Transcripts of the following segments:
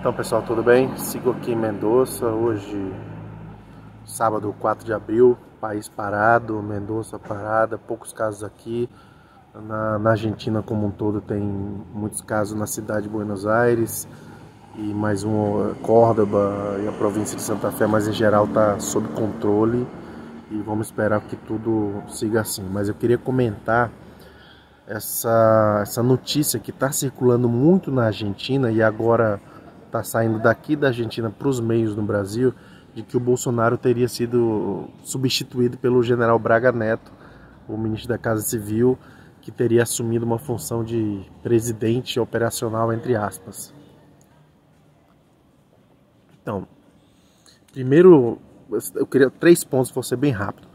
Então, pessoal, tudo bem? Sigo aqui em Mendoza, hoje sábado 4 de abril, país parado, Mendoza parada, poucos casos aqui. Na Argentina como um todo tem muitos casos na cidade de Buenos Aires e mais um Córdoba e a província de Santa Fé, mas em geral está sob controle e vamos esperar que tudo siga assim. Mas eu queria comentar essa notícia que está circulando muito na Argentina e agora está saindo daqui da Argentina para os meios no Brasil, de que o Bolsonaro teria sido substituído pelo general Braga Neto, o ministro da Casa Civil, que teria assumido uma função de presidente operacional, entre aspas. Então, primeiro, eu queria 3 pontos, vou ser bem rápido.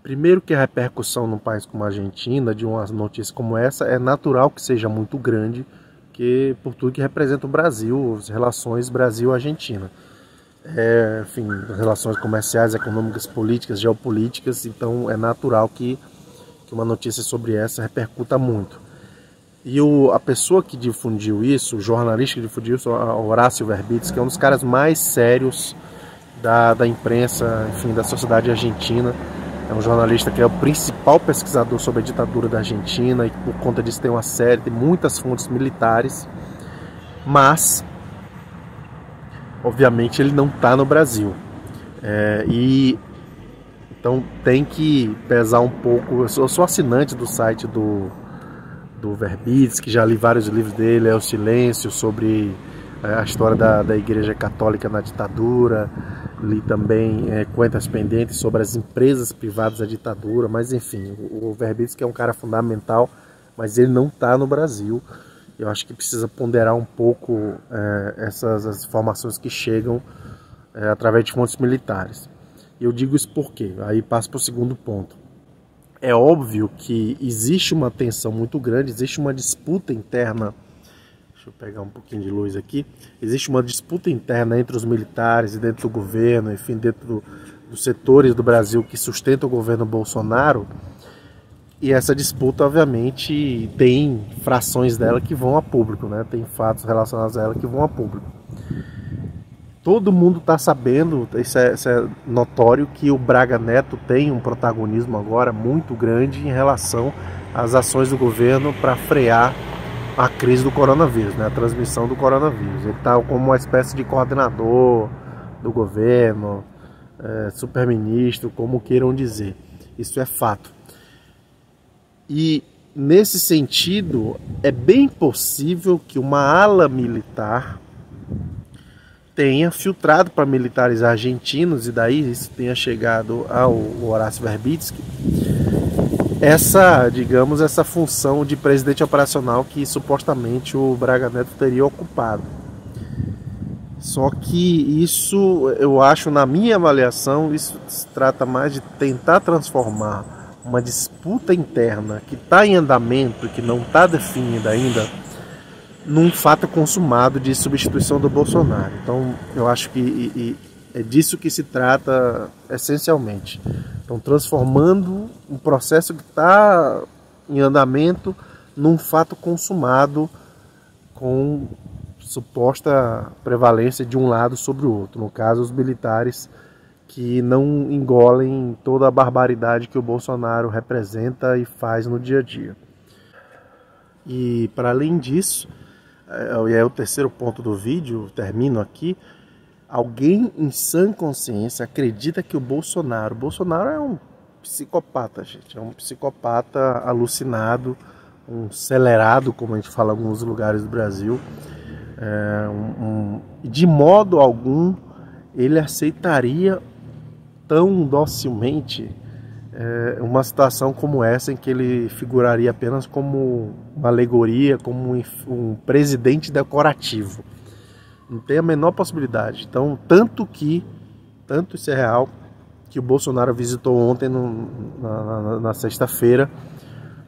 Primeiro, que a repercussão num país como a Argentina, de uma notícia como essa, é natural que seja muito grande, que por tudo que representa o Brasil, as relações Brasil-Argentina. Enfim, relações comerciais, econômicas, políticas, geopolíticas, então é natural que uma notícia sobre essa repercuta muito. E a pessoa que difundiu isso, o jornalista que difundiu isso, Horácio Verbitsky, que é um dos caras mais sérios da imprensa, enfim, da sociedade argentina. É um jornalista que é o principal pesquisador sobre a ditadura da Argentina e por conta disso tem tem muitas fontes militares, mas obviamente ele não está no Brasil. Então tem que pesar um pouco. Eu sou assinante do site do Verbitsky, já li vários livros dele, O Silêncio, sobre a história da Igreja Católica na ditadura. Li também Contas Pendentes sobre as empresas privadas da ditadura. Mas enfim, o Verbitsky é um cara fundamental, mas ele não está no Brasil. Eu acho que precisa ponderar um pouco essas informações que chegam através de fontes militares. E eu digo isso porque, aí passo para o segundo ponto. É óbvio que existe uma tensão muito grande, existe uma disputa interna. Deixa eu pegar um pouquinho de luz aqui. Existe uma disputa interna entre os militares e dentro do governo, enfim, dentro dos setores do Brasil que sustentam o governo Bolsonaro. E essa disputa, obviamente, tem frações dela que vão a público, né? Tem fatos relacionados a ela que vão a público. Todo mundo está sabendo, isso é notório, que o Braga Neto tem um protagonismo agora muito grande em relação às ações do governo para frear a crise do coronavírus, né? A transmissão do coronavírus. Ele está como uma espécie de coordenador do governo, superministro, como queiram dizer. Isso é fato. E nesse sentido, é bem possível que uma ala militar tenha filtrado para militares argentinos, e daí isso tenha chegado ao Horácio Verbitsky, essa função de presidente operacional que supostamente o Braga Neto teria ocupado. Só que isso, eu acho, na minha avaliação, isso se trata mais de tentar transformar uma disputa interna que está em andamento, que não está definida ainda, num fato consumado de substituição do Bolsonaro. Então eu acho que é disso que se trata essencialmente. Então, transformando um processo que está em andamento num fato consumado com suposta prevalência de um lado sobre o outro. No caso, os militares que não engolem toda a barbaridade que o Bolsonaro representa e faz no dia a dia. E para além disso, e é o terceiro ponto do vídeo, termino aqui. Alguém em sã consciência acredita que o Bolsonaro é um psicopata, gente. É um psicopata alucinado, um acelerado, como a gente fala em alguns lugares do Brasil. De modo algum ele aceitaria tão docilmente uma situação como essa, em que ele figuraria apenas como uma alegoria, como um presidente decorativo. Não tem a menor possibilidade. Então, tanto isso é real, que o Bolsonaro visitou ontem, na sexta-feira,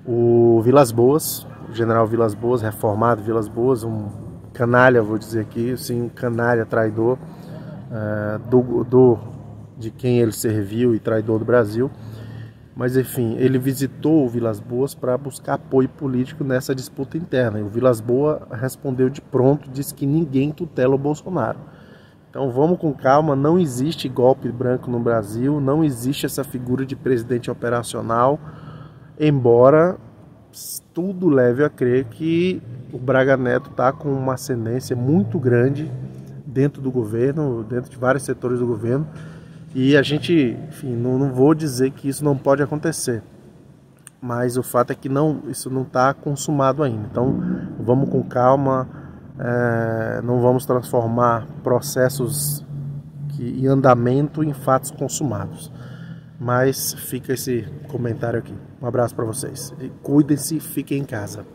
o Vilas Boas, o general Vilas Boas, reformado Vilas Boas, um canalha, vou dizer aqui, assim, um canalha, traidor de quem ele serviu e traidor do Brasil. Mas enfim, ele visitou o Vilas Boas para buscar apoio político nessa disputa interna. E o Vilas Boas respondeu de pronto, disse que ninguém tutela o Bolsonaro. Então vamos com calma, não existe golpe branco no Brasil, não existe essa figura de presidente operacional, embora tudo leve a crer que o Braga Neto está com uma ascendência muito grande dentro do governo, dentro de vários setores do governo. E a gente, enfim, não vou dizer que isso não pode acontecer, mas o fato é que isso não está consumado ainda. Então vamos com calma, não vamos transformar processos em andamento em fatos consumados. Mas fica esse comentário aqui. Um abraço para vocês. E cuidem-se, fiquem em casa.